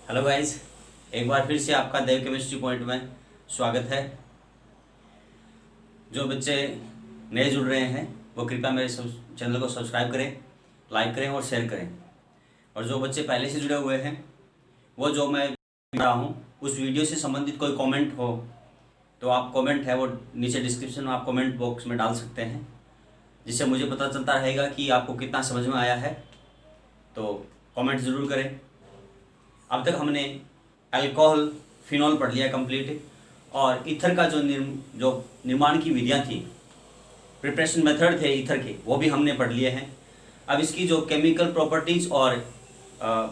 Hello guys, एक बार फिर से आपका देव केमिस्ट्री पॉइंट में स्वागत है। जो बच्चे नए जुड़ रहे हैं वो कृपया मेरे चैनल को सब्सक्राइब करें, लाइक करें और शेयर करें। और जो बच्चे पहले से जुड़े हुए हैं वो जो मैं कर रहा हूँ उस वीडियो से संबंधित कोई कमेंट हो तो आप कमेंट है वो नीचे डिस्क्रिप्शन में आप कमेंट बॉक्स में डाल सकते हैं, जिससे मुझे पता चलता रहेगा कि आपको कितना समझ में आया है। तो कमेंट ज़रूर करें। अब तक हमने अल्कोहल फिनॉल पढ़ लिया कंप्लीट, और ईथर का जो निर्माण की विधियाँ थी, प्रिपरेशन मेथड थे ईथर के, वो भी हमने पढ़ लिए हैं। अब इसकी जो केमिकल प्रॉपर्टीज़ और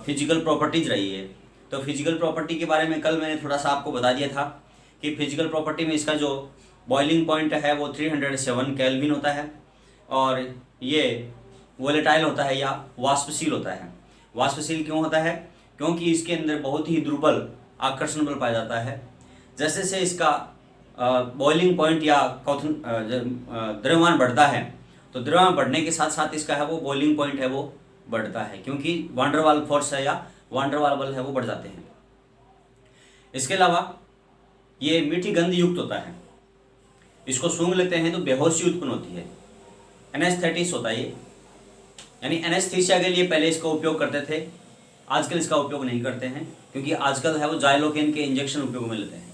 फिजिकल प्रॉपर्टीज़ रही है, तो फिजिकल प्रॉपर्टी के बारे में कल मैंने थोड़ा सा आपको बता दिया था कि फिजिकल प्रॉपर्टी में इसका जो बॉइलिंग पॉइंट है वो 307 केल्विन होता है, और ये वोलेटाइल होता है या वाष्पशील होता है। वाष्पशील क्यों होता है? क्योंकि इसके अंदर बहुत ही दुर्बल आकर्षण बल पाया जाता है। जैसे जैसे इसका बॉइलिंग पॉइंट या द्रव्यमान बढ़ता है, तो द्रव्यमान बढ़ने के साथ साथ इसका है वो बॉइलिंग पॉइंट है वो बढ़ता है, क्योंकि वांडरवाल फोर्स है या वांडरवाल बल है वो बढ़ जाते हैं। इसके अलावा ये मीठी गंध युक्त होता है, इसको सूंघ लेते हैं तो बेहोशी उत्पन्न होती है। एनेस्थेटिस होता है ये, यानी एनेस्थीसिया के लिए पहले इसका उपयोग करते थे, आजकल इसका उपयोग नहीं करते हैं, क्योंकि आजकल है वो जाइलोकेन के इंजेक्शन उपयोग में लेते हैं।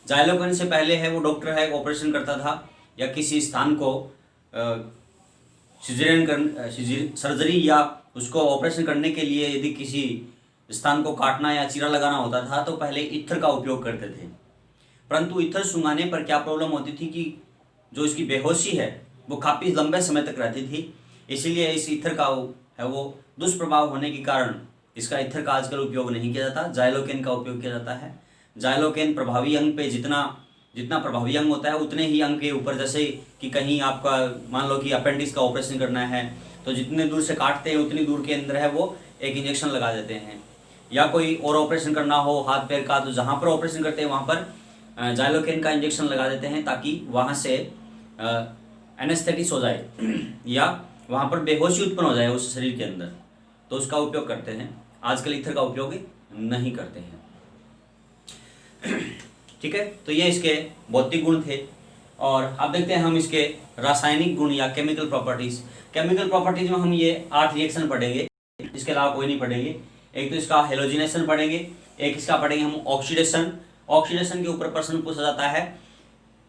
जाइलोकेन से पहले है वो डॉक्टर है ऑपरेशन करता था या किसी स्थान को सर्जरी या उसको ऑपरेशन करने के लिए यदि किसी स्थान को काटना या चीरा लगाना होता था तो पहले ईथर का उपयोग करते थे। परंतु ईथर सूंघाने पर क्या प्रॉब्लम होती थी कि जो इसकी बेहोशी है वो काफ़ी लंबे समय तक रहती थी, इसीलिए इस ईथर का है वो दुष्प्रभाव होने के कारण इसका ईथर का आजकल उपयोग नहीं किया जाता, जाइलोकेन का उपयोग किया जाता है। जाइलोकेन प्रभावी अंग पे जितना प्रभावी अंग होता है उतने ही अंग के ऊपर, जैसे कि कहीं आपका मान लो कि अपेंडिक्स का ऑपरेशन करना है तो जितने दूर से काटते हैं उतनी दूर के अंदर है वो एक इंजेक्शन लगा देते हैं, या कोई और ऑपरेशन करना हो हाथ पैर का तो जहाँ पर ऑपरेशन करते हैं वहाँ पर जाइलोकेन का इंजेक्शन लगा देते हैं, ताकि वहाँ से एनेस्थेटिस हो जाए या वहाँ पर बेहोशी उत्पन्न हो जाए उस शरीर के अंदर, तो उसका उपयोग करते हैं। आजकल ईथर का उपयोग नहीं करते हैं। ठीक है, तो ये इसके भौतिक गुण थे। और अब देखते हैं हम इसके रासायनिक गुण या केमिकल प्रॉपर्टीज। केमिकल प्रॉपर्टीज में हम ये 8 रिएक्शन पढ़ेंगे, इसके अलावा कोई नहीं पढ़ेंगे। एक तो इसका हेलोजिनेशन पढ़ेंगे, एक इसका पढ़ेंगे हम ऑक्सीडेशन। ऑक्सीडेशन के ऊपर प्रश्न पूछा जाता है,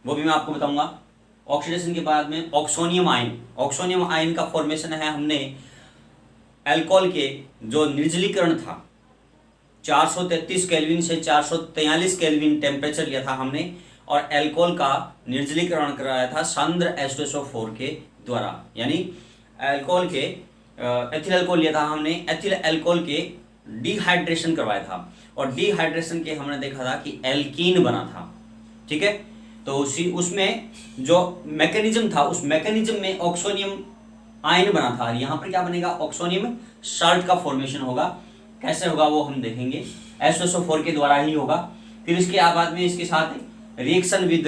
वो भी मैं आपको बताऊंगा। ऑक्सीडेशन के बाद में ऑक्सोनियम आयन। ऑक्सोनियम आयन का फॉर्मेशन है, हमने अल्कोहल के जो निर्जलीकरण था 433 केल्विन से 443 केल्विन टेम्परेचर लिया था हमने, और अल्कोहल का निर्जलीकरण कराया था सांद्र H2SO4 के द्वारा, यानी अल्कोहल के एथिल अल्कोहल लिया था हमने, एथिल अल्कोहल के डिहाइड्रेशन करवाया था, और डिहाइड्रेशन के हमने देखा था कि एल्कीन बना था। ठीक है, तो उसमें जो मैकेनिज्म था उस मैकेनिज्म में ऑक्सोनियम आयन बना था, और यहाँ पर क्या बनेगा, ऑक्सोनियम साल्ट का फॉर्मेशन होगा। कैसे होगा वो हम देखेंगे, H2SO4 के द्वारा ही होगा। फिर इसके बाद में इसके साथ रिएक्शन विद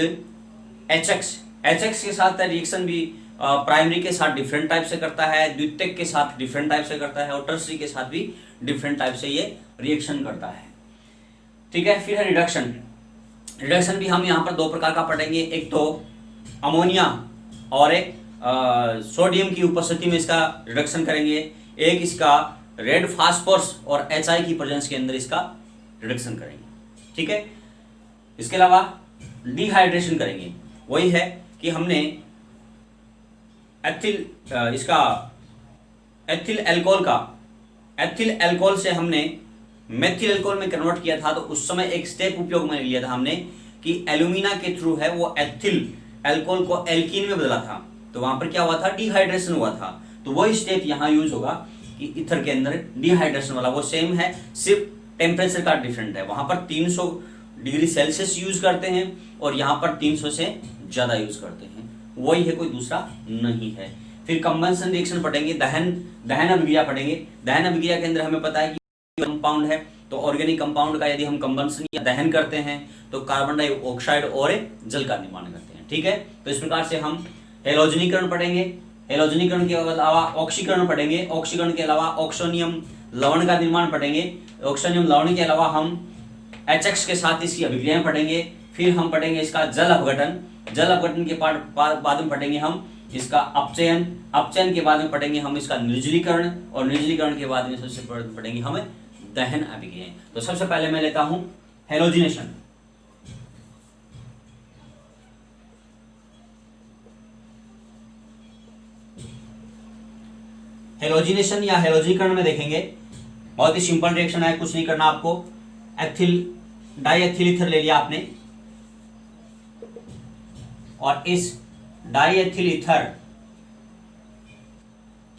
HX के साथ रिएक्शन भी प्राइमरी के साथ डिफरेंट टाइप से करता है, द्वितीयक के साथ डिफरेंट टाइप से करता है, और टर्सरी के साथ भी डिफरेंट टाइप से ये रिएक्शन करता है। ठीक है, फिर है रिडक्शन। रिडक्शन भी हम यहाँ पर 2 प्रकार का पढ़ेंगे, एक तो अमोनिया और एक सोडियम की उपस्थिति में इसका रिडक्शन करेंगे, एक इसका रेड फास्फोरस और HI की प्रेजेंस के अंदर इसका रिडक्शन करेंगे। ठीक है, इसके अलावा डिहाइड्रेशन करेंगे। वही है कि हमने एथिल अल्कोहल से हमने मेथिल अल्कोहल में कन्वर्ट किया था, तो उस समय एक स्टेप उपयोग में लिया था हमने कि एल्यूमिना के थ्रू है वो एथिल अल्कोहल को एल्कीन में बदला था, तो वहां पर क्या हुआ था, डिहाइड्रेशन हुआ था। तो वही स्टेप यहाँ यूज होगा कि ईथर के अंदर डिहाइड्रेशन वाला वो सेम है, सिर्फ टेम्परेचर का डिफरेंट है। वहां पर 300 डिग्री सेल्सियस यूज करते हैं और यहाँ पर 300 से ज्यादा यूज करते हैं, वही है, कोई दूसरा नहीं है। फिर कंबंशन रिएक्शन पढ़ेंगे, दहन अभिक्रिया पढ़ेंगे। दहन अभिक्रिया के अंदर हमें पता है कि कंपाउंड है, तो ऑर्गेनिक कंपाउंड का यदि हम कंबंशन या दहन करते हैं तो कार्बन डाइऑक्साइड और जल का निर्माण करते हैं। ठीक है, तो इस प्रकार से हम हेलोजनीकरण पढ़ेंगे, हेलोजनीकरण के अलावा ऑक्सीकरण पढ़ेंगे, ऑक्सीकरण के अलावा ऑक्सोनियम लवण का निर्माण पढ़ेंगे, ऑक्सीजन लवण के अलावा हम HX के साथ इसकी अभिक्रियाएं पढ़ेंगे, फिर हम पढ़ेंगे इसका जल अपघटन, जल अपघटन के बाद में पढ़ेंगे हम इसका अपचयन, अपचयन के बाद में पढ़ेंगे हम इसका निर्जलीकरण, और निर्जलीकरण के बाद में सबसे पढ़ेंगे हम दहन अभिक्रियाएं। तो सबसे पहले मैं लेता हूं हेलोजिनेशन। हेलोजिनेशन या हेलोजीकरण में देखेंगे, बहुत ही सिंपल रिएक्शन है, कुछ नहीं करना आपको। डाईएथिल ईथर ले लिया आपने, और इस डाईएथिल ईथर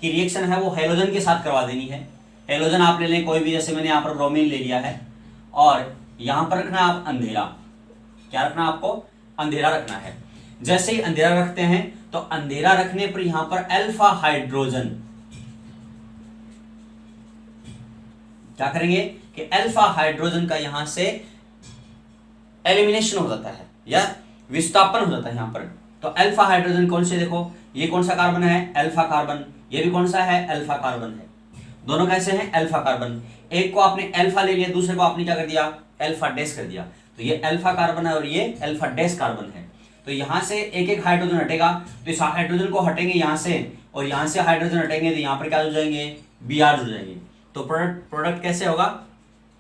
की रिएक्शन है वो हेलोजन के साथ करवा देनी है। हेलोजन आप ले लें कोई भी, जैसे मैंने यहाँ पर ब्रोमीन ले लिया है, और यहां पर रखना आप अंधेरा। क्या रखना आपको? अंधेरा रखना है। जैसे ही अंधेरा रखते हैं तो अंधेरा रखने पर यहां पर अल्फा हाइड्रोजन क्या करेंगे कि अल्फा हाइड्रोजन का यहां से एलिमिनेशन हो जाता है या विस्थापन हो जाता है यहां पर। तो अल्फा हाइड्रोजन कौन से, देखो ये कौन सा कार्बन है? Alpha carbon. ये भी कौन सा है? अल्फा कार्बन है। दोनों कैसे हैं? Alpha carbon. एक को आपने अल्फा ले लिया, दूसरे को आपने क्या कर दिया? अल्फा डैश कर दिया। तो ये अल्फा कार्बन है और ये अल्फा डैश कार्बन है। तो यहां से एक एक हाइड्रोजन हटेगा, तो इस हाइड्रोजन को हटेंगे यहां से, और यहां से हाइड्रोजन हटेंगे तो यहां पर क्या हो जाएंगे? Br जुड़ जाएंगे। तो प्रोडक्ट कैसे होगा?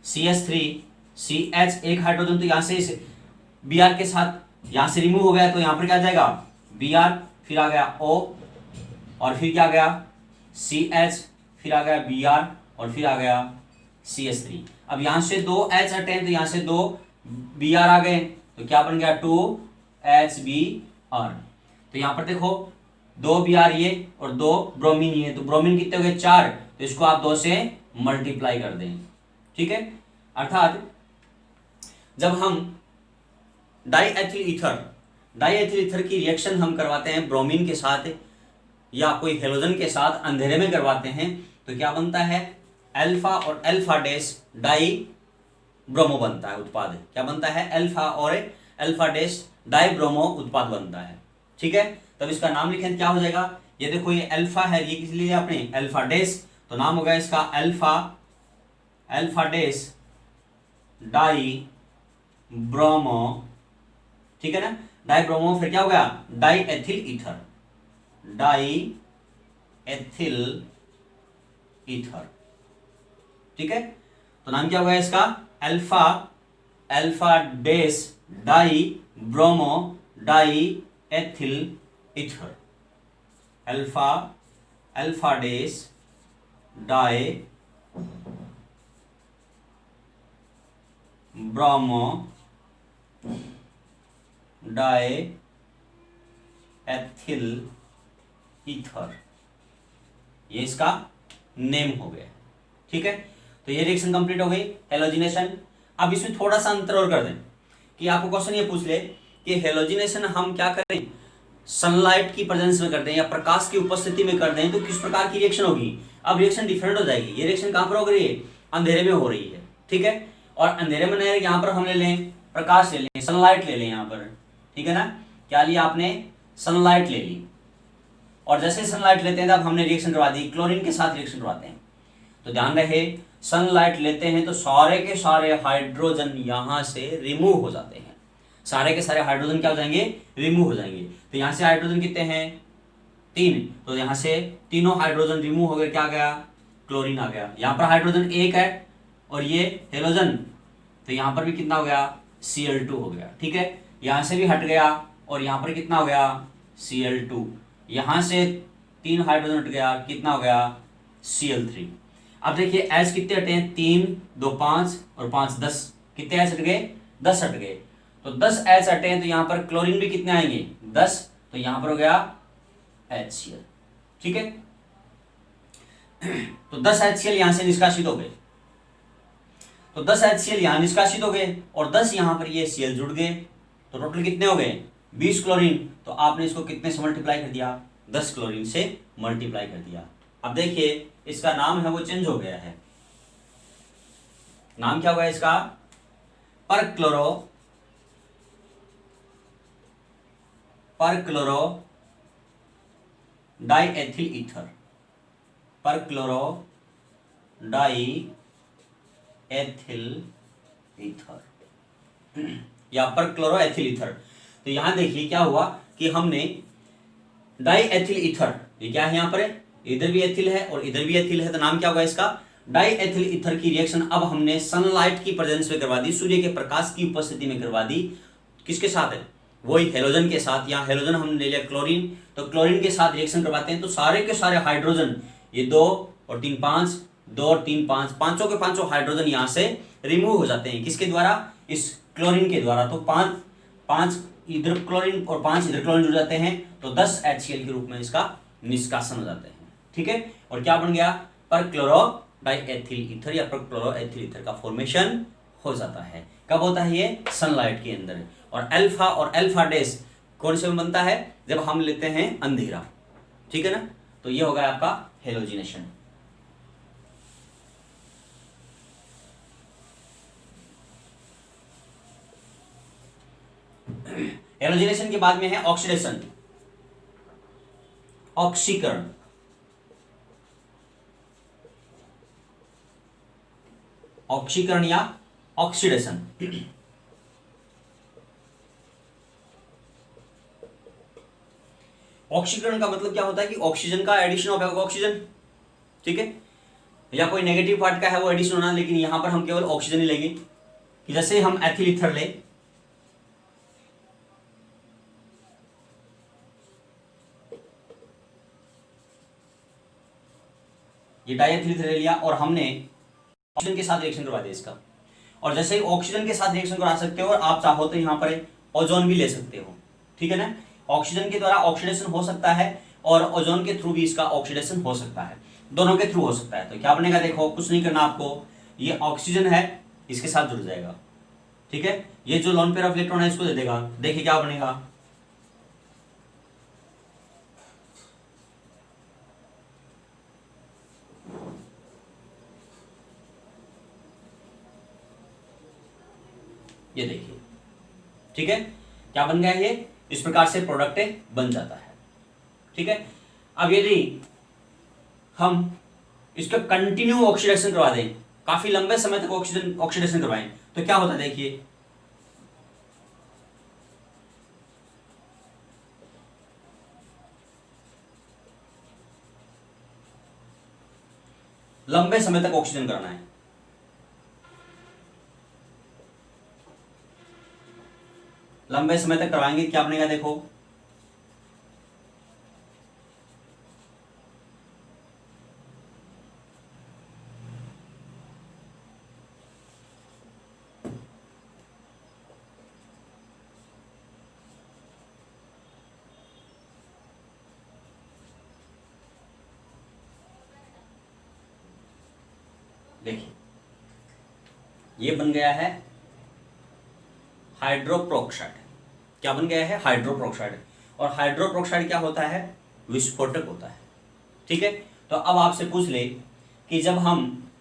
CH3CH, एक हाइड्रोजन तो यहां से Br के साथ यहां से रिमूव हो गया, तो यहां पर क्या आ जाएगा? Br, फिर आ गया O, और फिर क्या आ गया? CH, फिर आ गया Br, और फिर आ गया CH3। अब यहां से 2 H हटे तो यहां से 2 Br आ गए, तो क्या बन गया? 2HBr। तो यहां पर देखो 2 Br ये और 2 ब्रोमीन ये, तो ब्रोमीन कितने हो गए? 4। तो इसको आप 2 से मल्टीप्लाई कर दें, ठीक है। अर्थात जब हम डाईएथिल ईथर की रिएक्शन हम करवाते हैं ब्रोमीन के साथ या कोई हेलोजन के साथ, अंधेरे में करवाते हैं, तो क्या बनता है? अल्फा और अल्फा डैश डाई ब्रोमो बनता है उत्पाद। क्या बनता है? अल्फा और अल्फा डैश डाई ब्रोमो उत्पाद बनता है, ठीक है। तब इसका नाम लिखें, क्या हो जाएगा? ये देखो ये अल्फा है, ये किस लिए आपने? अल्फा डैश, तो नाम होगा इसका अल्फा डैश डाई ब्रोमो, ठीक है ना। डाई ब्रोमो, फिर क्या हो गया? डाई एथिल ईथर, ठीक है। तो नाम क्या होगा इसका? Alpha dash die bromo die ethyl ether. Alpha dash die bromo die ethyl ether, ये इसका नेम हो गया, ठीक है। तो ये रिएक्शन कंप्लीट हो गई, हेलोजिनेशन। अब इसमें थोड़ा सा अंतर और कर दें कि आपको क्वेश्चन ये पूछ ले कि हेलोजिनेशन हम क्या करें, सनलाइट की प्रेजेंस में करते हैं या प्रकाश की उपस्थिति में करते हैं, तो किस प्रकार की रिएक्शन होगी? अब रिएक्शन डिफरेंट हो जाएगी। ये रिएक्शन कहां पर हो रही है? अंधेरे में हो रही है, ठीक है। और अंधेरे में नहीं, यहां पर हम ले लें प्रकाश, ले लें सनलाइट, ले लें यहां पर, ठीक है ना। क्या लिया आपने? सनलाइट ले ली। और जैसे सनलाइट लेते हैं तब हमने रिएक्शन करवा दी, क्लोरीन के साथ रिएक्शन करवाते हैं। तो ध्यान रहे, सनलाइट लेते हैं तो सारे के सारे हाइड्रोजन यहां से रिमूव हो जाते हैं। सारे के सारे हाइड्रोजन क्या हो जाएंगे? रिमूव हो जाएंगे। तो यहां से हाइड्रोजन कितने हैं? 3। तो यहां से तीनों हाइड्रोजन रिमूव हो गए, क्या आ गया? क्लोरीन आ गया। यहां पर हाइड्रोजन 1 है और ये हेलोजन, तो यहां पर भी कितना हो गया? Cl2 हो गया, ठीक है। यहां से भी हट गया और यहां पर कितना हो गया? Cl2। यहां से 3 हाइड्रोजन हट गया, कितना हो गया? Cl3। अब देखिए H कितने हटे हैं? 3, 2, 5 और 5 10। कितने H हट गए? 10 हट गए। तो 10 H हटे हैं, तो यहां पर क्लोरीन भी कितने आएंगे? 10। तो यहां पर हो गया HCl, ठीक है। तो 10 HCl यहां से निष्कासित हो गए, तो 10 HCl यहां निष्कासित हो गए और 10 यहां पर ये Cl जुड़ गए, तो टोटल कितने हो गए? 20 क्लोरीन। तो आपने इसको कितने से मल्टीप्लाई कर दिया? 10 क्लोरीन से मल्टीप्लाई कर दिया। अब देखिए इसका नाम है वो चेंज हो गया है। नाम क्या होगा इसका? परक्लोरो डाईएथिल ईथर। एथिल ईथर या पर क्लोरो एथिल ईथर। तो यहां देखिए क्या हुआ कि हमने डाई एथिल ईथर, ये क्या है यहाँ पर, इधर भी एथिल है और इधर भी एथिल है, तो नाम क्या होगा इसका, डाई एथिल ईथर की रिएक्शन अब हमने सनलाइट की प्रेजेंस में करवा दी, सूर्य के प्रकाश की उपस्थिति में करवा दी। किसके साथ है, वही हेलोजन के साथ। यहाँ हेलोजन हमने ले लिया क्लोरीन, तो क्लोरीन के साथ रिएक्शन करवाते हैं तो सारे के सारे हाइड्रोजन, ये 2 और 3 5, 2 और 3 5, पांचों के पांचों हाइड्रोजन यहाँ से रिमूव हो जाते हैं। किसके द्वारा, इस क्लोरीन के द्वारा। तो 5 इधर क्लोरीन और 5 इधर क्लोरीन जुड़ जाते हैं, तो 10 HCl के रूप में इसका निष्कासन हो जाते हैं। ठीक है, और क्या बन गया, पर क्लोरो डाई एथिल ईथर या पर क्लोरो एथिल ईथर का फॉर्मेशन हो जाता है। कब होता है ये, सनलाइट के अंदर। और अल्फा और अल्फा डैश कौन से में बनता है, जब हम लेते हैं अंधेरा। ठीक है ना, तो ये होगा आपका हेलोजिनेशन। हेलोजिनेशन के बाद में है ऑक्सीडेशन, ऑक्सीकरण। ऑक्सीकरण या ऑक्सीडेशन। ऑक्सीकरण का मतलब क्या होता है कि ऑक्सीजन का एडिशन होगा ऑक्सीजन, ठीक है, या कोई नेगेटिव पार्ट का है वो एडिशन होना, लेकिन यहां पर हम केवल ऑक्सीजन ही लेंगे। कि जैसे हम एथिल ईथर ले, ये डाइएथिल ईथर ले लिया और हमने ऑक्सीजन के साथ रिएक्शन करवा दिया इसका। और जैसे ही ऑक्सीजन के साथ रिएक्शन करा सकते हो, और आप चाहो तो यहां पर ओजोन भी ले सकते हो। ठीक है ना, ऑक्सीजन के द्वारा ऑक्सीडेशन हो सकता है और ओजोन के थ्रू भी इसका ऑक्सीडेशन हो सकता है, दोनों के थ्रू हो सकता है। तो क्या बनेगा, देखो कुछ नहीं करना आपको, ये ऑक्सीजन है इसके साथ जुड़ जाएगा। ठीक है, ये जो लोन पेयर ऑफ इलेक्ट्रॉन है इसको दे देगा, देखिए क्या बनेगा, ये देखिए। ठीक है, क्या बन गया ये, इस प्रकार से प्रोडक्ट बन जाता है। ठीक है, अब यदि हम इसका कंटिन्यू ऑक्सीडेशन करवा दें, काफी लंबे समय तक ऑक्सीडेशन करवाएं, तो क्या होता है, देखिए लंबे समय तक ऑक्सीजन कराना है, लंबे समय तक करवाएंगे, क्या बनेगा, देखो देखिए ये बन गया है हाइड्रोप्रोक्साइड। क्या बन गया है, हाइड्रोप्रोक्साइड। और हाइड्रोप्रोक्साइड क्या होता है, विस्फोटक होता है। ठीक है, तो अब आपसे पूछ ले कि जब हम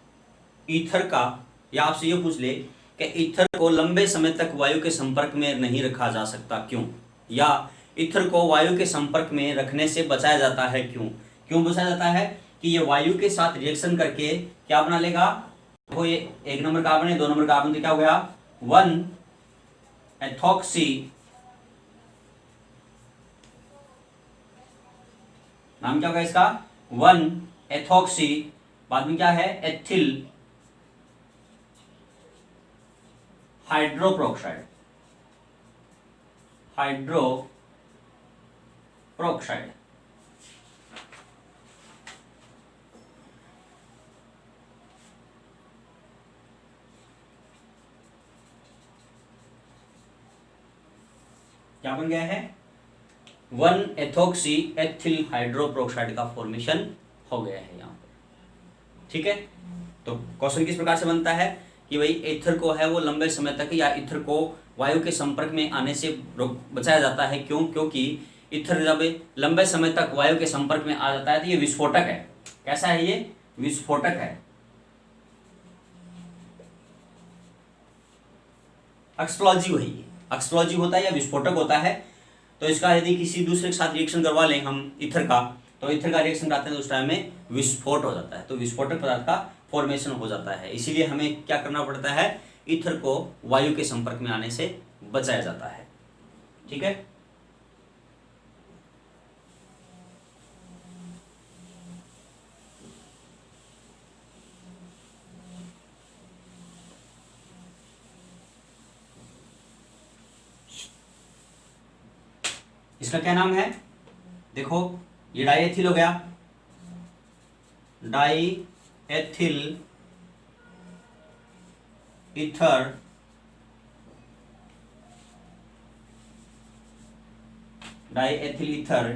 ईथर का, या आपसे ये पूछ ले कि ईथर को लंबे समय तक वायु के संपर्क में नहीं रखा जा सकता क्यों, या ईथर को वायु के संपर्क में रखने से बचाया जाता है क्यों। क्यों बचाया जाता है कि ये वायु के साथ रिएक्शन करके क्या बना लेगा, वो ये 1 नंबर कार्बन है, 2 नंबर कार्बन, तो क्या हो गया 1 एथॉक्सी, नाम क्या होगा इसका 1 एथॉक्सी, बाद में क्या है एथिल हाइड्रोप्रोक्साइड, हाइड्रोप्रोक्साइड। क्या बन गया है 1 एथॉक्सी एथिल हाइड्रोप्रोक्साइड का फॉर्मेशन हो गया है यहाँ पर। ठीक है, तो क्वेश्चन किस प्रकार से बनता है कि भाई ईथर को है वो लंबे समय तक, या ईथर को वायु के संपर्क में आने से बचाया जाता है क्यों, क्योंकि ईथर जब लंबे समय तक वायु के संपर्क में आ जाता है तो ये विस्फोटक है। कैसा है ये, विस्फोटक है। एक्सप्लोजिव है ये, एक्सप्लोजिव होता है या विस्फोटक होता है। तो इसका यदि किसी दूसरे के साथ रिएक्शन करवा लें हम ईथर का, तो ईथर का रिएक्शन कराते हैं तो उस टाइम में विस्फोट हो जाता है। तो विस्फोटक पदार्थ का फॉर्मेशन हो जाता है। इसीलिए हमें क्या करना पड़ता है, ईथर को वायु के संपर्क में आने से बचाया जाता है। ठीक है, इसका क्या नाम है, देखो ये डाईएथिल हो गया, diethyl ether diethyl ether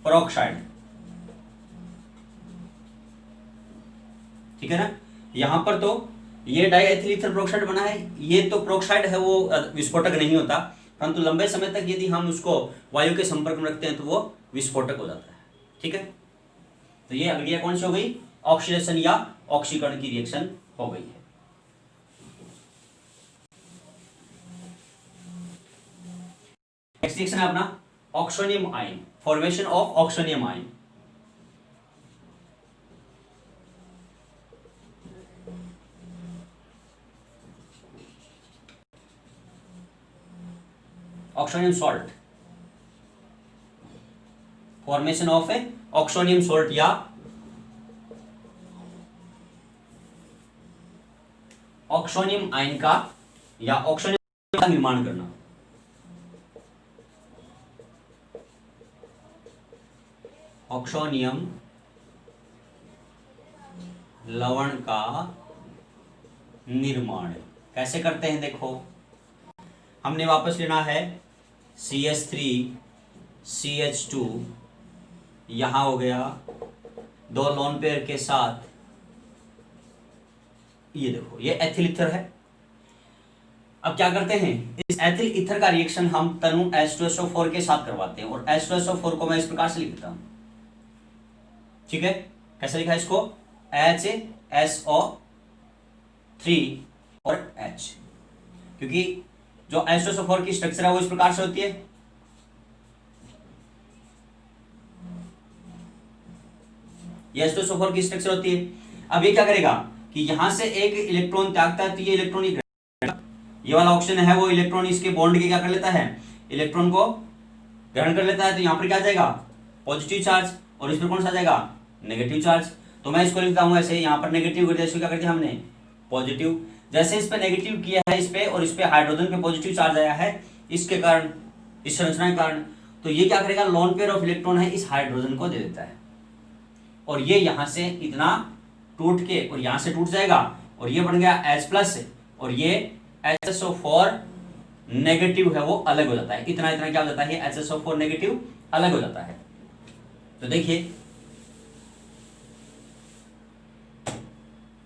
peroxide. ठीक है ना, यहां पर तो ये डाईएथिल ईथर पेरोक्साइड बना है, ये तो पेरोक्साइड है, वो विस्फोटक नहीं होता, परंतु लंबे समय तक यदि हम उसको वायु के संपर्क में रखते हैं तो वो विस्फोटक हो जाता है। ठीक है, तो ये अभिक्रिया कौन सी हो गई, ऑक्सीडेशन या ऑक्सीकरण की रिएक्शन हो गई है। नेक्स्ट रिएक्शन है अपना oxonium ion, formation of oxonium ion. Oxonium salt, formation of A oxonium salt या ऑक्सोनियम आयन का या ऑक्सोनियम का निर्माण करना। ऑक्सोनियम लवण का निर्माण कैसे करते हैं, देखो हमने वापस लेना है CH3CH2, यहां हो गया 2 लोन पेयर के साथ, ये देखो ये एथिल ईथर है। अब क्या करते हैं, इस एथिल ईथर का रिएक्शन हम तनु H2SO4 के साथ करवाते हैं, और H2SO4 को मैं इस प्रकार से लिखता हूं। ठीक है, कैसे लिखा है इसको, HSO3 और H, क्योंकि जो H2SO4 की स्ट्रक्चर है वो इस प्रकार से होती है, ये H2SO4 की स्ट्रक्चर होती है। अब ये क्या करेगा कि यहां से एक इलेक्ट्रॉन त्यागता है, तो ये इलेक्ट्रॉन ये वाला ऑप्शन है, वो इलेक्ट्रॉन इसके बॉन्ड के क्या कर लेता है, इलेक्ट्रॉन को ग्रहण कर लेता है, तो यहां पर क्या आ जाएगा पॉजिटिव चार्ज, और इस पर कौन सा आ जाएगा नेगेटिव चार्ज। तो मैं इसको लिखता हूं ऐसे, यहां पर नेगेटिव कर दिया, इसको क्या कर दिया हमने पॉजिटिव। जैसे इस पे नेगेटिव किया है, इस पे और इस पे हाइड्रोजन पे पॉजिटिव चार्ज आया है, इसके कारण, इस संरचना के कारण, तो ये क्या करेगा, लोन पेयर ऑफ इलेक्ट्रॉन है इस हाइड्रोजन को दे देता है, और ये यहां से इतना टूट के और यहां से टूट जाएगा, और ये बन गया H+, और ये HSO4 नेगेटिव है वो अलग हो जाता है, इतना इतना क्या हो जाता है, HSO4 नेगेटिव अलग हो जाता है। तो देखिए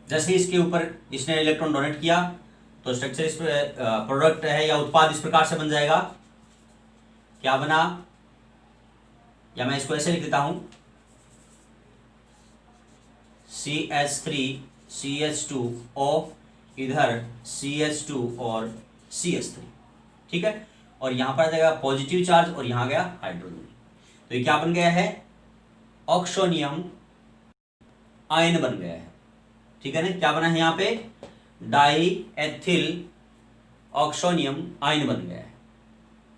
जैसे इसके ऊपर इसने इलेक्ट्रॉन डोनेट किया, तो स्ट्रक्चर इस प्रोडक्ट है या उत्पाद इस प्रकार से बन जाएगा, क्या बना, या मैं इसको ऐसे लिख देता हूं, CH3CH2O, इधर CH2 और CH3। ठीक है, और यहां पर आ जाएगा पॉजिटिव चार्ज, और यहां गया हाइड्रोजन, तो ये क्या बन गया है, ऑक्सोनियम आयन बन गया है। ठीक है ना, क्या बना है यहाँ पे, डाई एथिल ऑक्सोनियम आयन बन गया है,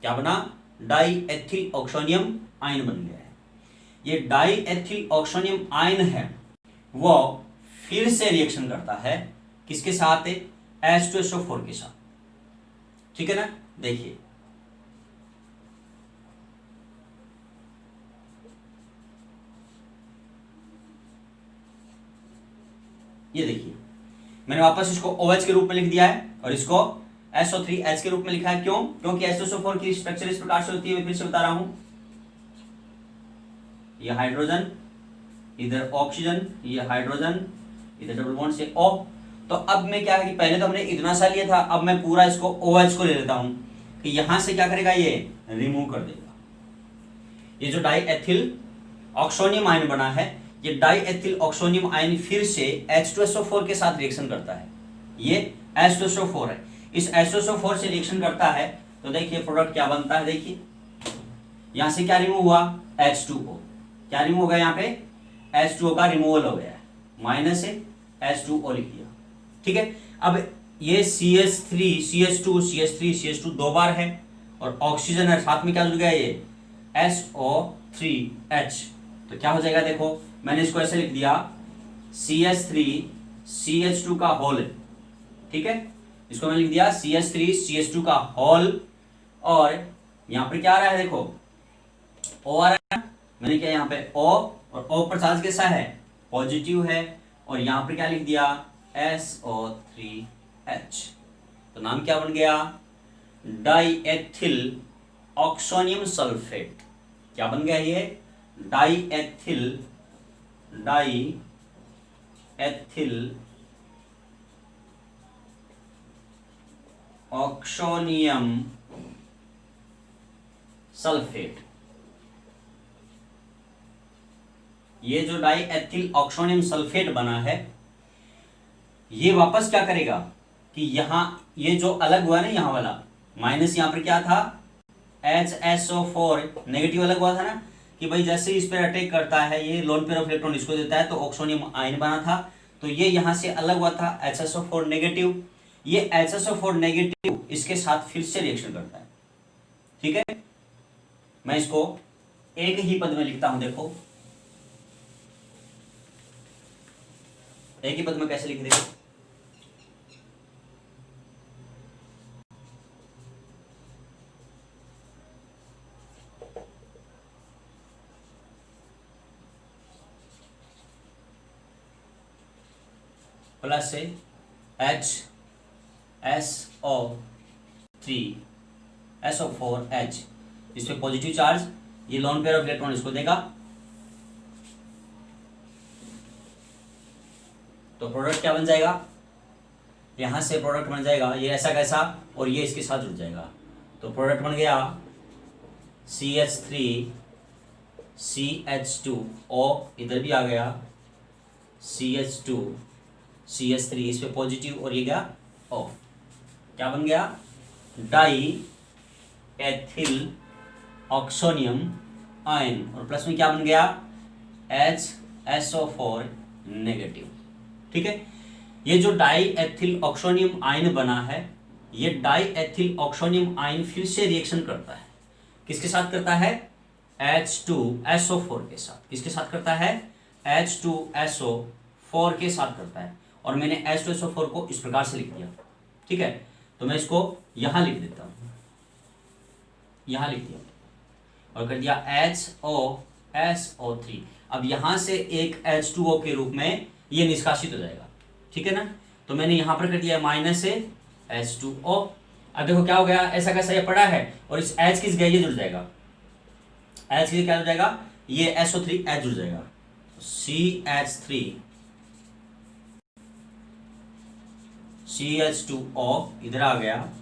क्या बना, डाई एथिल ऑक्सोनियम आयन बन गया है। ये डाई एथिल ऑक्सोनियम आयन है, वो फिर से रिएक्शन करता है किसके साथ, H2SO4 के साथ। ठीक है ना, देखिए ये देखिए मैंने वापस इसको OH के रूप में लिख दिया है, और इसको SO3H के रूप में लिखा है, क्यों, क्योंकि H2SO4 की स्ट्रक्चर इस प्रकार से होती है, मैं फिर से बता रहा हूं, ये हाइड्रोजन, इधर ऑक्सीजन, ये हाइड्रोजन, इधर डबल बॉन्ड से O। तो अब मैं क्या है कि पहले तो हमने इतना सा लिया था, अब मैं पूरा इसको OH को ले लेता हूं, कि यहां से क्या करेगा, ये रिमूव कर देगा। ये जो डाई एथिल ऑक्सोनियम आयन बना है, ये डाई एथिल ऑक्सोनियम आयन फिर से H2SO4 के साथ रिएक्शन करता है, ये H2SO4 है, इस H2SO4 से रिएक्शन करता है, तो देखिए प्रोडक्ट क्या बनता है, देखिए यहां से क्या रिमूव हुआ, H2O, क्या रिमूव हो गया यहाँ पे, H2O का रिमूवल हो गया है, माइनस से H2O लिख दिया। ठीक है, अब ये CH3 CH2 CH3 CH2 दो बार है और ऑक्सीजन है, साथ में क्या जुड़ गया ये SO3H, तो क्या हो जाएगा, देखो मैंने इसको ऐसे लिख दिया CH3 CH2 का होल, ठीक है, इसको मैंने लिख दिया CH3 CH2 का होल, और यहां पर क्या आ रहा है, देखो O आ रहा है, मैंने क्या यहाँ पे O, और O पर चार्ज कैसा है, पॉजिटिव है, और यहां पर क्या लिख दिया SO3H, तो नाम क्या बन गया, डाईएथिल ऑक्सोनियम सल्फेट। क्या बन गया ये, डाईएथिल ऑक्सोनियम सल्फेट। ये जो डाईएथिल ऑक्सोनियम सल्फेट बना है, ये वापस क्या करेगा कि यहां ये जो अलग हुआ ना, यहां वाला माइनस, यहां पर क्या था HSO4 नेगेटिव अलग हुआ था ना, कि भाई जैसे इस पर अटैक करता है ये लोन पेयर ऑफ इलेक्ट्रॉन इसको देता है, तो ऑक्सोनियम आयन बना था, तो ये यहां से अलग हुआ था HSO4 नेगेटिव, ये HSO4 नेगेटिव इसके साथ फिर से रिएक्शन करता है। ठीक है, मैं इसको एक ही पद में लिखता हूं, देखो एक ही पद में कैसे लिख देगा, प्लस से HSO3SO4H, इस पे पॉजिटिव चार्ज, ये लोन पेयर ऑफ इलेक्ट्रॉन इसको देगा, तो प्रोडक्ट क्या बन जाएगा, यहां से प्रोडक्ट बन जाएगा ये ऐसा कैसा, और ये इसके साथ जुड़ जाएगा, तो प्रोडक्ट बन गया CH3CH2O, इधर भी आ गया CH2CH3, इस पे पॉजिटिव, और ये क्या O, क्या बन गया, डाई एथिल ऑक्सोनियम आयन, और प्लस में क्या बन गया HSO4 नेगेटिव। ठीक है, ये जो डाई एथिल ऑक्सोनियम आयन बना है, ये डाई एथिल ऑक्सोनियम आयन फिर से रिएक्शन करता है, किसके साथ करता है, H2SO4 के साथ, किसके साथ करता है, H2SO4 के साथ करता है, और मैंने H2SO4 को इस प्रकार से लिख दिया। ठीक है, तो मैं इसको यहां लिख देता हूं, यहां लिख दिया और कर दिया HOSO3। अब यहां से एक H2O के रूप में ये निष्कासित हो जाएगा, ठीक है ना, तो मैंने यहां पर कर दिया माइनस से H2O। अब देखो क्या हो गया, ऐसा कैसा ये पड़ा है, और इस H किस गया, ये जुड़ जाएगा, H किस क्या जुड़ जाएगा, ये SO3H जुड़ जाएगा, CH2O इधर आ गया,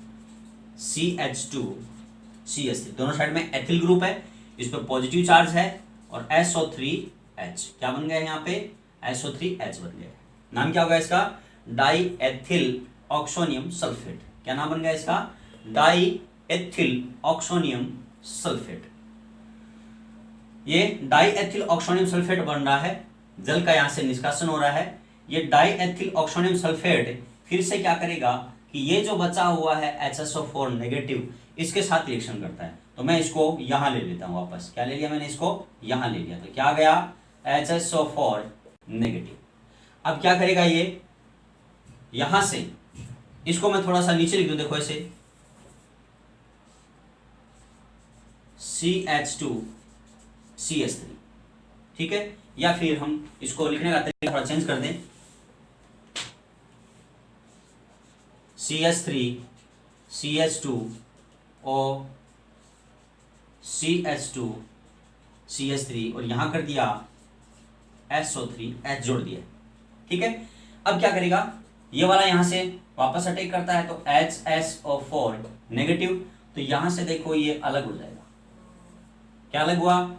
CH2CH3, दोनों साइड में एथिल ग्रुप है, इस पर पॉजिटिव चार्ज है, और SO3H क्या बन गया यहाँ पे, SO3H बन गया। नाम क्या होगा इसका, डाई एथिल ऑक्सोनियम सल्फेट। क्या नाम बन गया इसका, डाई एथिल ऑक्सोनियम सल्फेट। ये डाई एथिल ऑक्सोनियम सल्फेट बन रहा है, जल का यहां से निष्कासन हो रहा है। ये डाई एथिल ऑक्सोनियम सल्फेट फिर से क्या करेगा कि ये जो बचा हुआ है HSO4 नेगेटिव, इसके साथ रिएक्शन करता है, तो मैं इसको यहां ले लेता हूं वापस। क्या ले लिया मैंने, इसको यहां ले लिया, तो क्या गया HSO4 नेगेटिव। अब क्या करेगा ये, यहां से इसको मैं थोड़ा सा नीचे लिख दूं, देखो ऐसे CH2CH3, ठीक है, या फिर हम इसको लिखने का तरीका थोड़ा चेंज कर दें, CH3CH2O CH2CH3, और यहां कर दिया SO3H जोड़ दिया। ठीक है, अब क्या करेगा, ये वाला यहां से वापस अटैक करता है, तो HSO4 नेगेटिव, तो यहां से देखो ये अलग हो जाएगा। क्या अलग हुआ,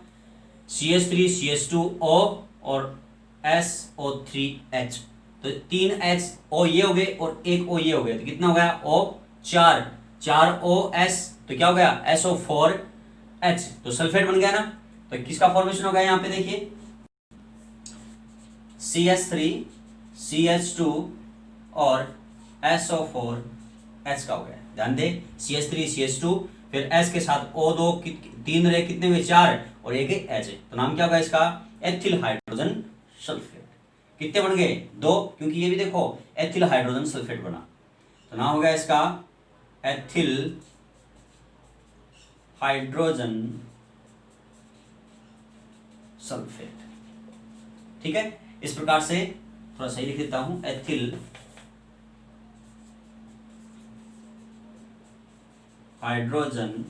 CH3CH2O और SO3H, तो 3 H O ये हो गए और एक O ये हो गया, तो कितना हो गया O 4 OS, तो क्या हो गया SO4 H, तो सल्फेट बन गया ना। तो किसका फॉर्मेशन होगा यहाँ पे देखिए, CH3 CH2 और SO4 H का हो गया। ध्यान दे, CH3 CH2 फिर H के साथ O2 तीन रहे, कितने हुए 4 और एक H है, तो नाम क्या होगा इसका, एथिल हाइड्रोजन सल्फेट। कितने बन गए 2, क्योंकि ये भी देखो एथिल हाइड्रोजन सल्फेट बना, तो नाम होगा इसका एथिल हाइड्रोजन सल्फेट। ठीक है, इस प्रकार से थोड़ा सही लिख देता हूं, एथिल हाइड्रोजन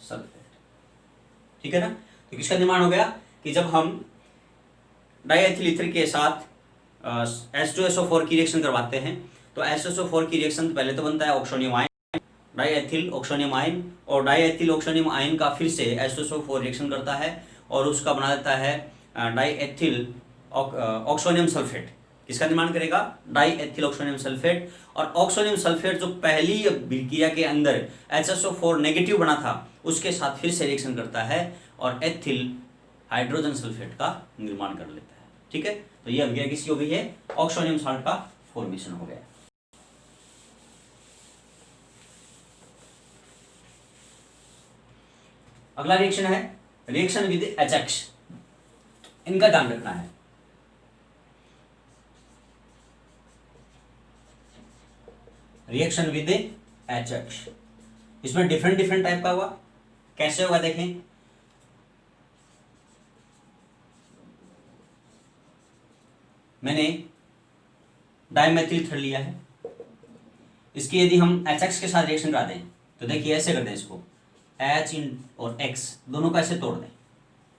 सल्फेट। ठीक है ना। तो किसका निर्माण हो गया कि जब हम डाइएथिल ईथर के साथ H2SO4 की रिएक्शन करवाते हैं, तो H2SO4 की रिएक्शन पहले तो बनता है oxonium ion, diethyl oxonium ion, और डाइएथिल ऑक्सोनियम आयन का फिर से H2SO4 रिएक्शन करता है और उसका बना देता है डाइएथिल ऑक्सोनियम सल्फेट। किसका निर्माण करेगा, डाइएथिल ऑक्सोनियम सल्फेट। और ऑक्सोनियम सल्फेट जो पहली अभिक्रिया के अंदर HSO4 नेगेटिव बना था उसके साथ फिर से रिएक्शन करता है और एथिल हाइड्रोजन सल्फेट का निर्माण कर लेता है। ठीक है, तो ये अभिक्रिया किसकी हो गई है, ऑक्सोनियम साल्ट का फॉर्मेशन हो गया। अगला रिएक्शन है रिएक्शन विद HX। इनका ध्यान रखना है। रिएक्शन विद HX, इसमें डिफरेंट डिफरेंट टाइप का होगा। कैसे होगा देखें, मैंने डाइमेथिल ईथर लिया है, इसकी यदि हम HX के साथ रिएक्शन करा दें तो देखिए ऐसे कर दें इसको, H और X दोनों को ऐसे तोड़ दें।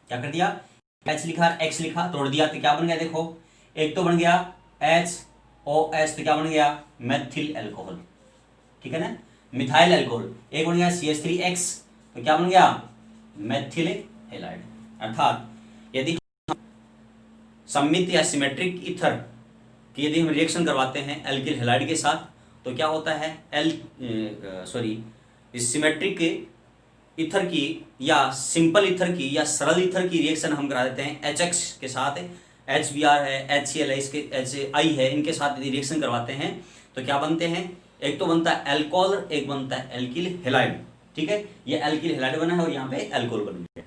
क्या कर दिया, H लिखा X लिखा, तोड़ दिया, तो क्या बन गया देखो, एक तो बन गया HOS, तो क्या बन गया, मेथिल अल्कोहल। ठीक है ना, मिथाइल अल्कोहल। एक बन गया CH3X, तो क्या बन गया, मेथिल हैलाइड। अर्थात यदि सममित या सिमेट्रिक ईथर की यदि हम रिएक्शन करवाते हैं एल्किल हैलाइड के साथ, तो क्या होता है, इस सिमेट्रिक ईथर की या सिंपल ईथर की या सरल ईथर की रिएक्शन हम करा देते हैं HX के साथ, HBr है, HCl है, इसके HI है, इनके साथ यदि रिएक्शन करवाते हैं तो क्या बनते हैं, एक तो बनता है अल्कोहल, एक बनता है एल्किल हैलाइड। ठीक है, ये एल्किल हैलाइड बना है और यहाँ पे अल्कोहल बन गया।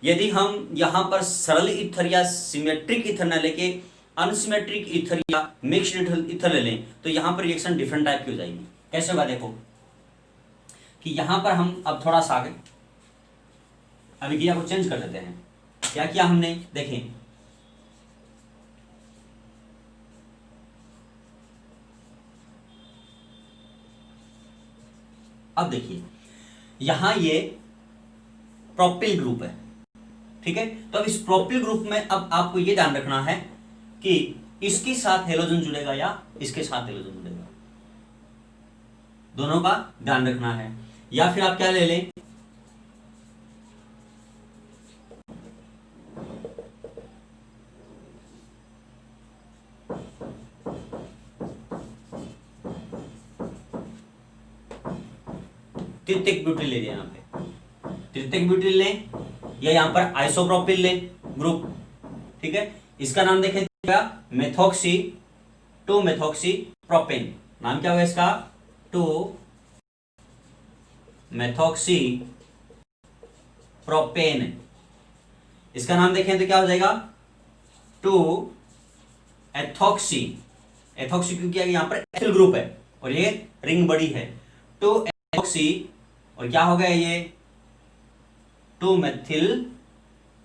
यदि हम यहाँ पर सरल ईथर या सिमेट्रिक ईथर न लेके अनसिमेट्रिक ईथर या मिक्स्ड ईथर ले लें तो यहाँ पर रिएक्शन डिफरेंट टाइप की हो जाएगी। कैसे होगा देखो कि यहाँ पर हम अब थोड़ा सा आगे अभिक्रिया को चेंज कर देते हैं। क्या किया हमने, देखें अब देखिए यहां ये प्रोपिल ग्रुप है। ठीक है, तो अब इस प्रोपिल ग्रुप में अब आपको ये ध्यान रखना है कि इसके साथ हेलोजन जुड़ेगा या इसके साथ हेलोजन जुड़ेगा, दोनों का ध्यान रखना है। या फिर आप क्या ले लें, तृतीयक ब्यूटिल ले लें, यहाँ पे तृतीयक ब्यूटिल लें या यहाँ पर आइसोप्रोपिल लें ग्रुप। ठीक है, इसका नाम देखें मेथॉक्सी 2 मेथॉक्सी प्रोपेन। नाम क्या होगा इसका, 2 मेथॉक्सी प्रोपेन। इसका नाम देखें तो क्या हो जाएगा, 2 एथॉक्सी। एथॉक्सी क्योंकि यहाँ पर एथिल ग्रुप है और ये रिंग बड़ी है, 2 एथॉक्सी और क्या हो गया ये 2 मेथिल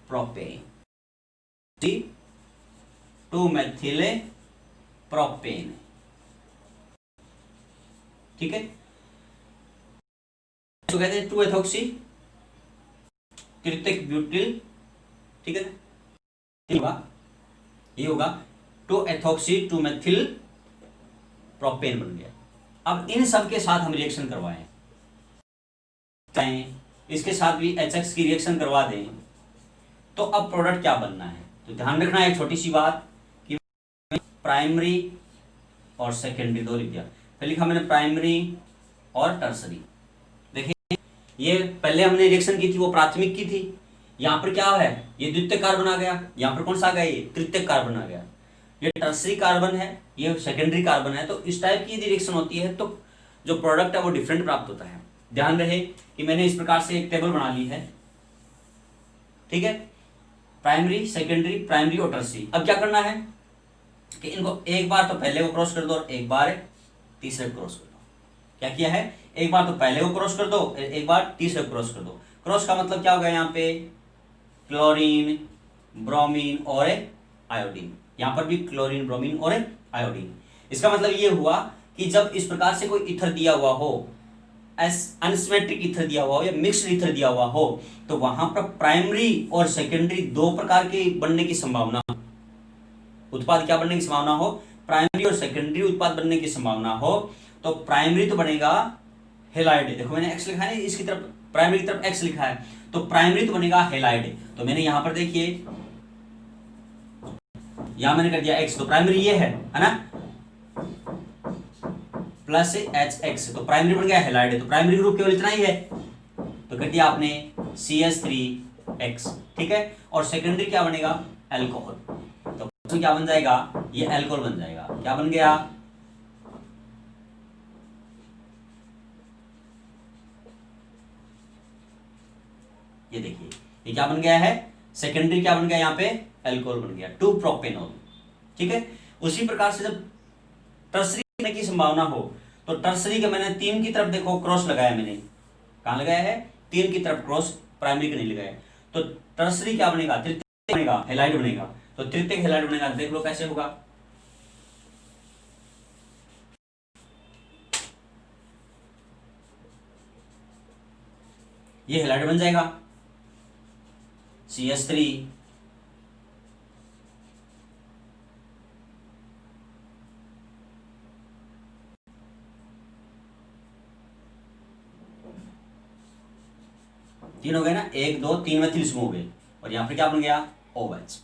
प्रोपेन, 2 मेथिल प्रोपेन। ठीक है, तो कहते हैं 2 एथॉक्सी तृतीयक ब्यूटिल। ठीक है ना, ये होगा 2 एथॉक्सी 2 मेथिल प्रोपेन बन गया। अब इन सब के साथ हम रिएक्शन करवाएं, इसके साथ भी HX की रिएक्शन करवा दें तो अब प्रोडक्ट क्या बनना है। तो ध्यान रखना है एक छोटी सी बात कि प्राइमरी और सेकेंडरी दो लिख दिया, फिर लिखा मैंने प्राइमरी और टर्सरी। देखिए ये पहले हमने रिएक्शन की थी वो प्राथमिक की थी, यहाँ पर क्या है, ये द्वितीयक कार्बन आ गया, यहाँ पर कौन सा आ गया, ये तृतीयक कार्बन आ गया, ये टर्सरी कार्बन है, ये सेकेंडरी कार्बन है। तो इस टाइप की यदि रिएक्शन होती है तो जो प्रोडक्ट है वो डिफरेंट प्राप्त होता है। ध्यान रहे कि मैंने इस प्रकार से एक टेबल बना ली है, ठीक है, प्राइमरी, सेकेंडरी, प्राइमरी और टर्सरी। अब क्या करना है कि इनको एक बार तो पहले को क्रॉस कर दो और एक बार तीसरे को क्रॉस कर दो। क्या किया है, एक बार तो पहले को क्रॉस कर दो, एक बार तीसरे को क्रॉस कर दो। क्रॉस का मतलब क्या होगा, यहाँ पे क्लोरीन, ब्रोमीन और आयोडीन, यहाँ पर भी क्लोरीन, ब्रोमीन और आयोडीन। इसका मतलब ये हुआ कि जब इस प्रकार से कोई ईथर दिया हुआ हो, अनसिमेट्रिक ईथर दिया हुआ हो या मिक्स्ड ईथर दिया हुआ हो, तो वहां पर प्राइमरी और सेकेंडरी दो प्रकार के बनने की संभावना, उत्पाद क्या बनने की संभावना हो, प्राइमरी और सेकेंडरी उत्पाद बनने की संभावना हो। तो प्राइमरी तो बनेगा हेलाइड, देखो मैंने एक्स लिखा है, इसकी तरफ प्राइमरी की तरफ एक्स लिखा है, तो प्राइमरी तो बनेगा हेलाइड। तो मैंने यहां पर देखिए, यहां मैंने कर दिया एक्स, तो प्राइमरी ये है ना, प्लस एच एक्स, तो प्राइमरी बन गया हेलाइड। तो प्राइमरी ग्रुप केवल इतना ही है, तो कर दिया आपने CH3X, ठीक है। और सेकेंडरी क्या बनेगा, अल्कोहल। तो क्या बन जाएगा, ये अल्कोहल बन जाएगा। क्या बन गया, ये देखिए, ये क्या बन गया है, सेकेंडरी क्या बन गया, यहाँ पे अल्कोहल बन गया, 2 प्रोपेनॉल, ठीक है। उसी प्रकार से जब टर्सरी होने की संभावना हो, तो टर्सरी के मैंने 3 की तरफ देखो क्रॉस लगाया, मैंने कहां लगाया है, 3 की तरफ क्रॉस, प्राइमरी का नहीं लगाया। तो टर्सरी क्या बनेगा, तृतीयक बनेगा, हेलाइड बनेगा। तो तृतीयक हेलाइड बनेगा, देख लो कैसे होगा, ये हेलाइड बन जाएगा, CH3, तीन हो गए ना, 1 2 3 मेथिल समूह हो गए, और यहां पर क्या बन गया, OH।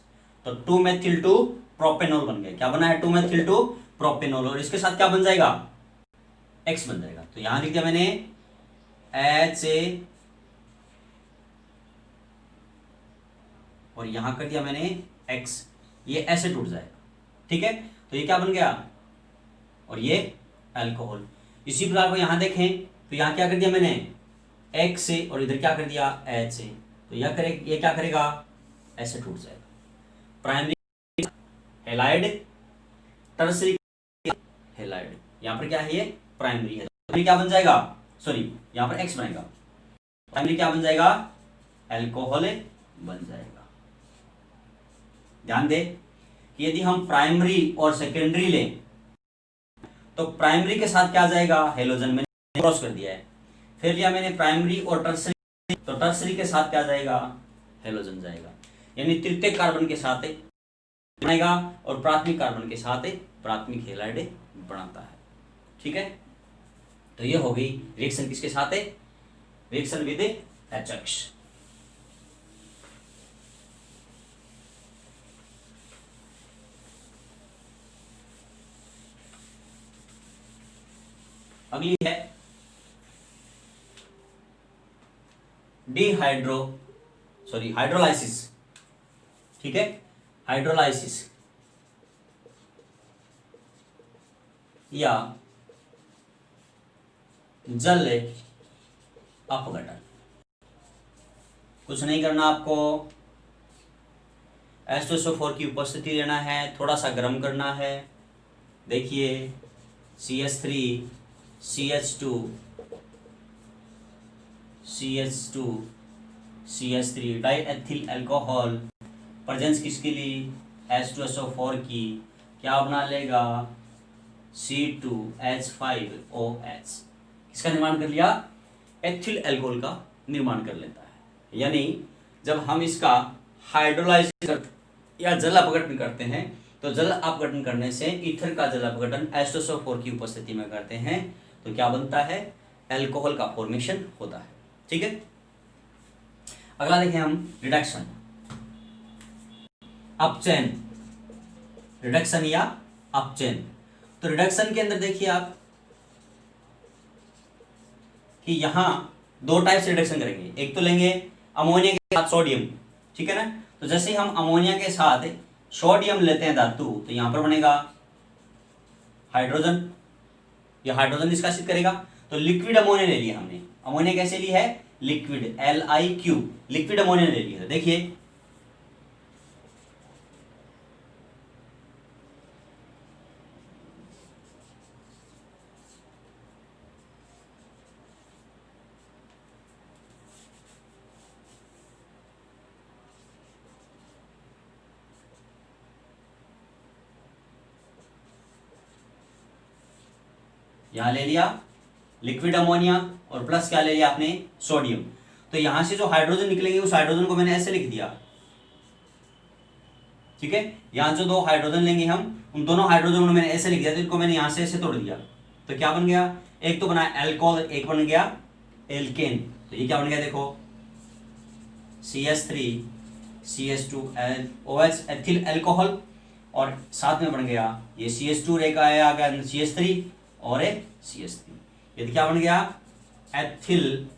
तो 2 मेथिल 2 प्रोपेनॉल बन गए। क्या बना है, 2 मेथिल 2 प्रोपेनॉल, और इसके साथ क्या बन जाएगा, X बन जाएगा। तो यहां लिख दिया मैंने HA, और यहां कर दिया मैंने X, ये ऐसे टूट जाएगा, ठीक है। तो ये क्या बन गया, और ये अल्कोहल। इसी प्रकार को यहां देखें, तो यहां क्या कर दिया मैंने, X से, और इधर क्या कर दिया, H से। तो ये क्या करेगा, ऐसे टूट जाएगा। प्राइमरी हेलाइड, टर्सरी हेलाइड, यहां पर क्या है, ये प्राइमरी है, तो क्या बन जाएगा, सॉरी यहां पर X बनेगा, प्राइमरी क्या बन जाएगा, अल्कोहल बन जाएगा। ध्यान दे कि यदि हम प्राइमरी और सेकेंडरी लें, तो प्राइमरी के साथ क्या जाएगा, हेलोजन, मैंने क्रॉस कर दिया है। फिर लिया मैंने प्राइमरी और टर्सरी, तो टर्सरी के साथ क्या जाएगा, हेलोजन जाएगा, यानी तृतीयक कार्बन के साथ बनेगा, और प्राथमिक कार्बन के साथ प्राथमिक हेलाइड बनाता है, ठीक है। तो ये हो गई रिएक्शन किसके साथ है, रिएक्शन विद HX। अगली है हाइड्रोलाइसिस, ठीक है, हाइड्रोलाइसिस या जल अपघटन। कुछ नहीं करना आपको, H2SO4 की उपस्थिति लेना है, थोड़ा सा गर्म करना है। देखिए CH3 CH2 CH2 CH3 diethyl alcohol, presence किसके लिए, H2SO4 की, क्या बना लेगा, C2H5OH, किसका निर्माण कर लिया, एथिल अल्कोहल का निर्माण कर लेता है। यानी जब हम इसका हाइड्रोलाइसिस या जल अपघटन करते हैं, तो जल अपघटन करने से ईथर का जल अपघटन H2SO4 की उपस्थिति में करते हैं, तो क्या बनता है, अल्कोहल का फॉर्मेशन होता है, ठीक है। अगला देखें हम, रिडक्शन, अपचयन, रिडक्शन या अपचयन। तो रिडक्शन के अंदर देखिए आप कि यहां दो टाइप से रिडक्शन करेंगे, एक तो लेंगे अमोनिया के साथ सोडियम, ठीक है ना। तो जैसे हम अमोनिया के साथ सोडियम लेते हैं धातु, तो यहां पर बनेगा हाइड्रोजन, यह हाइड्रोजन निष्कासित करेगा। तो लिक्विड अमोनिया ले लिया हमने, अमोनिया कैसे ली है, लिक्विड, LiQ, लिक्विड अमोनिया ले लिया। देखिए यहां ले लिया लिक्विड अमोनिया और प्लस क्या ले लिया आपने, सोडियम। तो यहां से जो हाइड्रोजन निकलेंगे उस हाइड्रोजन को मैंने ऐसे लिख दिया, ठीक है। यहां जो दो हाइड्रोजन लेंगे हम, उन दोनों हाइड्रोजन को मैंने ऐसे लिख दिया, तो इनको मैंने यहां से ऐसे तोड़ दिया। तो क्या बन गया, एक तो बना एल्कोहल, एक बन गया एल्केन। तो ये क्या बन गया, देखो CH3 CH2 OH ethyl alcohol, और साथ में बन गया ये CH2 रेखा है, आ गया CH3 और एक CH3, ये क्या बन गया, एथिल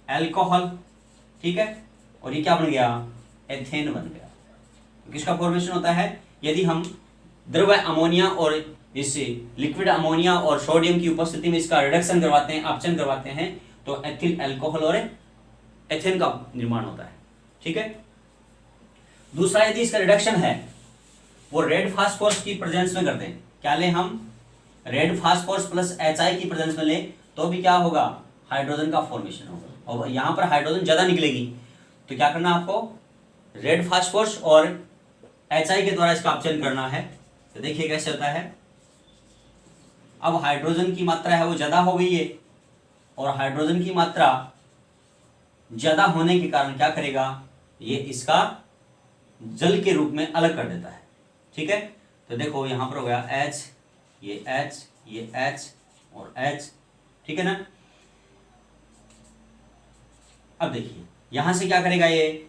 एल्कोहल, ठीक है। और ये क्या बन गया, एथेन बन गया। किसका फॉर्मेशन होता है, यदि हम द्रव अमोनिया और इससे लिक्विड अमोनिया और सोडियम की उपस्थिति में इसका रिडक्शन करवाते हैं, अपचयन करवाते हैं, तो एथिल एल्कोहल और एथेन का निर्माण होता है, ठीक है। दूसरा, यदि इसका रिडक्शन है वो रेड फास्फोरस की प्रेजेंस में करते हैं, क्या लें हम, रेड फास्फोरस प्लस HI की प्रेजेंस में लें, तो भी क्या होगा, हाइड्रोजन का फॉर्मेशन होगा। और यहां पर हाइड्रोजन ज्यादा निकलेगी, तो क्या करना आपको, रेड फास्फोरस और HI के द्वारा इसका अपचयन करना है। तो देखिए कैसे होता है, अब हाइड्रोजन की मात्रा है वो ज्यादा हो गई है, और हाइड्रोजन की मात्रा ज्यादा होने के कारण क्या करेगा, ये इसका जल के रूप में अलग कर देता है, ठीक है। तो देखो यहां पर हो गया H, ये H, ये H और H, ठीक है ना। अब देखिए यहां से क्या करेगा, ये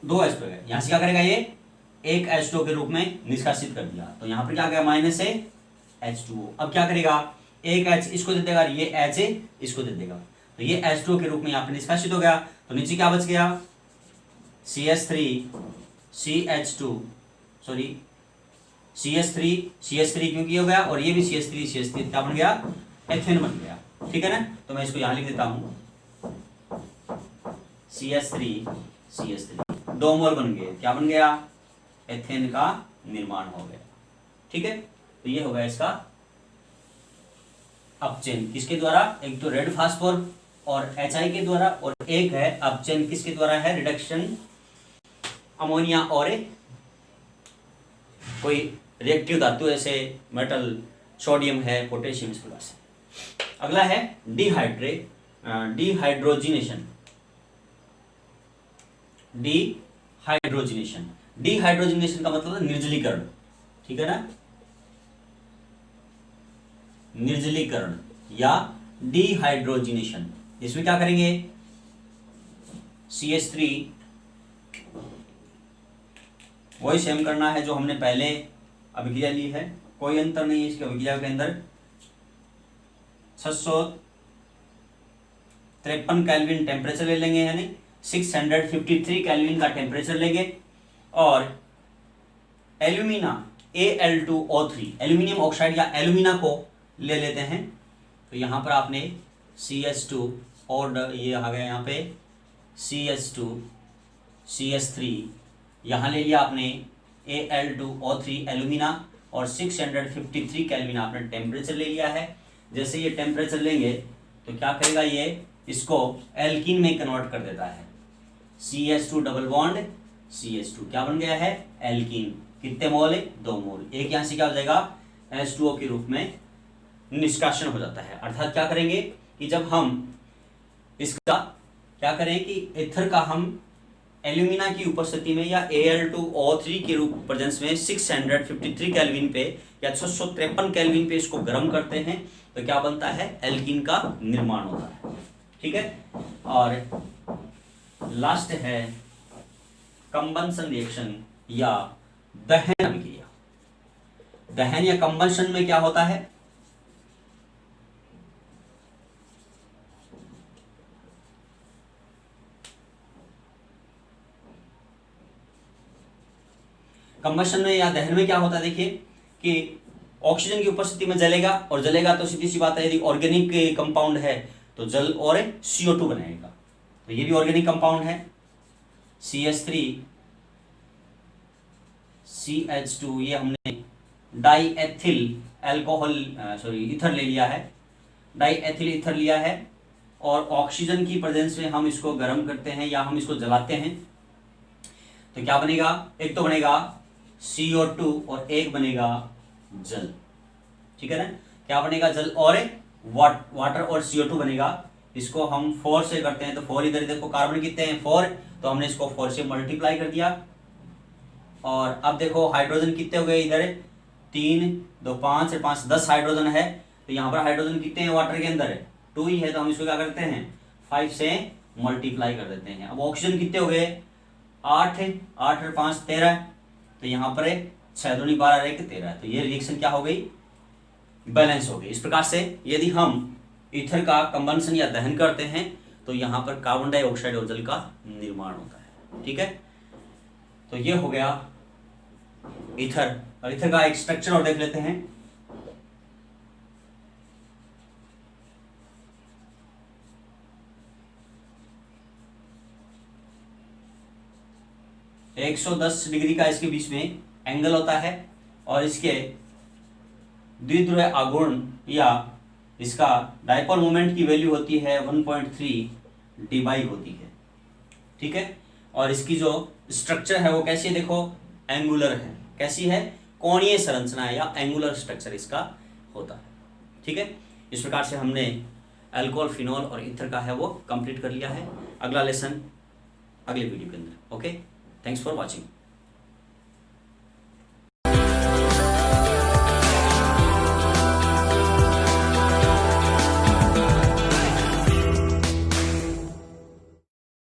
दो H पे गए, यहां से क्या करेगा, ये एक H2 के रूप में निष्कासित कर दिया। तो यहां पर क्या गया, -H2O। अब क्या करेगा, एक H इसको दे देगा, ये H इसको दे देगा, तो ये H2O के रूप में यहां पर निष्कासित हो गया। तो नीचे क्या बच गया, CH3 CH2 सॉरी CH3 क्योंकि हो गया, और ये भी CH3 क्या बन गया, एथेन बन गया, ठीक है ना। तो मैं इसको यहां लिख देता हूं, CH3 दो मोल बन गए, क्या बन गया, एथेन का निर्माण हो गया, ठीक है। तो ये हो गया इसका अपचयन, किसके द्वारा, एक तो रेड फास्फोर और HI के द्वारा, और एक है अपचयन किसके द्वारा है, रिडक्शन अमोनिया और कोई रिएक्टिव धातु, ऐसे मेटल, सोडियम है, पोटेशियम, इस प्रकार से। अगला है डिहाइड्रोजिनेशन। डिहाइड्रोजिनेशन का मतलब है निर्जलीकरण, ठीक है ना, निर्जलीकरण या डिहाइड्रोजिनेशन। इसमें क्या करेंगे, CH3 वही सेम करना है जो हमने पहले अभिक्रिया ली है, कोई अंतर नहीं है इसकी अभिक्रिया के अंदर। 653 केल्विन टेम्परेचर ले लेंगे, यानी 653 केल्विन का टेम्परेचर लेंगे, और एल्यूमिना Al2O3 एल्यूमिनियम ऑक्साइड या एल्यूमिना को ले लेते हैं। तो यहाँ पर आपने CH2 और ये आ गया यहाँ पे CH2 CH3, यहाँ ले लिया आपने Al2O3 एल्यूमिना, और 653 केल्विन आपने टेम्परेचर ले लिया है। जैसे ये टेम्परेचर लेंगे तो क्या करेगा, ये इसको एल्कीन में कन्वर्ट कर देता है, CH2 डबल बॉन्ड CH2 क्या बन गया है, एल्कीन। कितने मोल है, 2 मोल। एक यहाँ से क्या हो जाएगा, H2O के रूप में निष्कासन हो जाता है। अर्थात क्या करेंगे कि जब हम इसका क्या करें कि एथर का हम एल्यूमिना की उपस्थिति में या Al2O3 के रूप प्रेजेंस में 653 केल्विन पे या 653 केल्विन पे इसको गर्म करते हैं, तो क्या बनता है, एल्कीन का निर्माण होता है, ठीक है। और लास्ट है कंबंशन रिएक्शन या दहन अभिक्रिया। दहन या कंबंशन में क्या होता है, कंबशन में या दहन में क्या होता है, देखिए कि ऑक्सीजन की उपस्थिति में जलेगा, और जलेगा तो सीधी सी बात है, यदि ऑर्गेनिक कंपाउंड है तो जल और CO2 बनाएगा। तो ये भी ऑर्गेनिक कंपाउंड है, CH3CH2, ये हमने डाईएथिल अल्कोहल ईथर ले लिया है, डाईएथिल ईथर लिया है, और ऑक्सीजन की प्रेजेंस में हम इसको गर्म करते हैं या हम इसको जलाते हैं, तो क्या बनेगा, एक तो बनेगा CO2 और एक बनेगा जल, ठीक है ना। क्या बनेगा, जल और वाटर और CO2 बनेगा। इसको हम 4 से करते हैं, तो 4 इधर देखो, कार्बन कितने हैं 4, तो हमने इसको 4 से मल्टीप्लाई कर दिया। और अब देखो हाइड्रोजन कितने हो गए, इधर 3 2 5 5 10 हाइड्रोजन है, तो यहाँ पर हाइड्रोजन कितने हैं वाटर के अंदर है 2 ही है, तो हम इसको क्या करते हैं 5 से मल्टीप्लाई कर देते हैं। अब ऑक्सीजन कितने हो गए 8 है, 8 और 5 13, तो यहाँ पर 6 दूनी 12 रह के 13, तो ये रिएक्शन क्या हो गई, बैलेंस हो गई। इस प्रकार से यदि हम ईथर का कंबंशन या दहन करते हैं तो यहाँ पर कार्बन डाइऑक्साइड और जल का निर्माण होता है, ठीक है। तो ये हो गया ईथर, और ईथर का एक स्ट्रक्चर और देख लेते हैं। एक 110 डिग्री का इसके बीच में एंगल होता है, और इसके द्विध्रुव आघूर्ण या इसका डायपोल मोमेंट की वैल्यू होती है 1.3 dBi होती है, ठीक है। और इसकी जो स्ट्रक्चर है वो कैसी है, देखो एंगुलर है, कैसी है, कोणीय संरचना है या एंगुलर स्ट्रक्चर इसका होता है, ठीक है। इस प्रकार से हमने अल्कोहल, फिनॉल और ईथर का है वो कंप्लीट कर लिया है। अगला लेसन अगले वीडियो के अंदर। Okay, thanks for watching.